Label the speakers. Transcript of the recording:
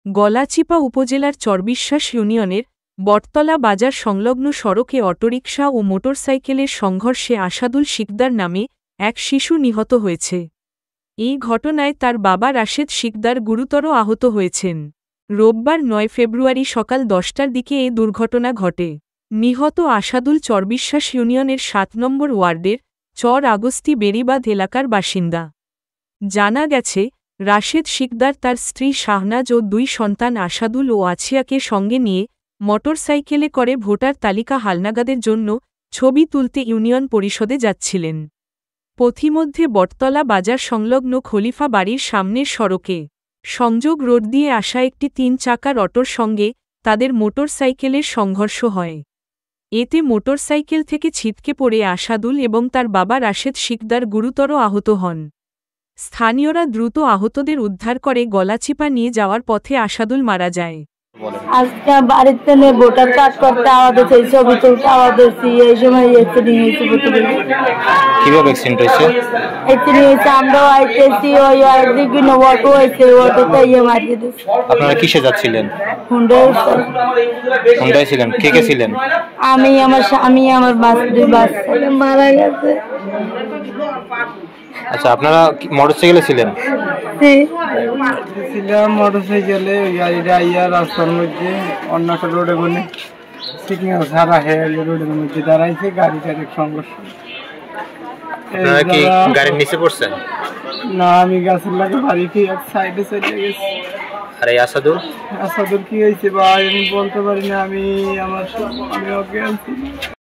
Speaker 1: গলাচিপা উপজেলার চরবিশ্বাস ইউনিয়নের বটতলা বাজার সংলগ্ন সড়কে অটোরিকশা ও মোটরসাইকেলের সংঘর্ষে আসাদুল শিকদার নামে এক শিশু নিহত হয়েছে। এই ঘটনায় তার বাবা রাশেদ শিকদার গুরুতর আহত হয়েছেন। রোববার ৯ ফেব্রুয়ারি সকাল ১০টার দিকে এই দুর্ঘটনা ঘটে। নিহত আসাদুল চরবিশ্বাস ইউনিয়নের ৭ নম্বর ওয়ার্ডের চর আগস্তি বেড়িবাঁধ এলাকার বাসিন্দা। জানা গেছে, রাশেদ শিকদার তার স্ত্রী শাহনাজ ও ২ সন্তান আসাদুল ও আছিয়াকে সঙ্গে নিয়ে মোটরসাইকেলে করে ভোটার তালিকা হালনাগাদের জন্য ছবি তুলতে ইউনিয়ন পরিষদে যাচ্ছিলেন। পথিমধ্যে বটতলা বাজার সংলগ্ন খলিফা বাড়ির সামনের সড়কে সংযোগ রোড দিয়ে আসা একটি ৩ চাকার অটোর সঙ্গে তাদের মোটরসাইকেলের সংঘর্ষ হয়। এতে মোটরসাইকেল থেকে ছিটকে পড়ে আসাদুল এবং তার বাবা রাশেদ শিকদার গুরুতর আহত হন। স্থানীয়রা দ্রুত আহতদের উদ্ধার করে গলাচিপা নিয়ে যাওয়ার পথে আসাদুল মারা যায়।
Speaker 2: আজকে বাড়িতে ভোটার কার্ড করতে আমাদের সেই ছবি তুলতে আমাদের এই সময় অ্যাক্সিডেন্ট হয়েছে।
Speaker 3: কিভাবে অ্যাক্সিডেন্ট হয়েছে?
Speaker 2: অ্যাক্সিডেন্ট হয়েছে, আমরা আইতেছি ওই একদিকে অটো হয়েছে, অটোতে মারিয়ে দিয়েছে।
Speaker 3: আপনারা কিসে যাচ্ছিলেন? হুন্ডায় ছিলেন। কে কে ছিলেন?
Speaker 2: আমি, আমার স্বামী, আমার দুই বাচ্চা মারা গেছে।
Speaker 3: আচ্ছা, আপনারা মোটরসাইকেলে ছিলেন?
Speaker 4: ছিলাম মোটরসাইকেলে, গাড়িটা আইয়া রাস্তার মধ্যে অন্য একটা রোডে বলে সিগন্যাল ছাড়া হয়ে রোডের মধ্যে দাঁড়াইছে, গাড়িটার এক সংঘর্ষ।
Speaker 3: আপনারা কি গাড়ির নিচে পড়ছেন?
Speaker 4: না, আমি গাছের লাগে বাড়ি কি এক সাইডে চলে গেছি।
Speaker 3: আর এই আসাদুল
Speaker 4: কি হয়েছে ভাই আমি বলতে পারি না, আমি অজ্ঞান ছিলাম।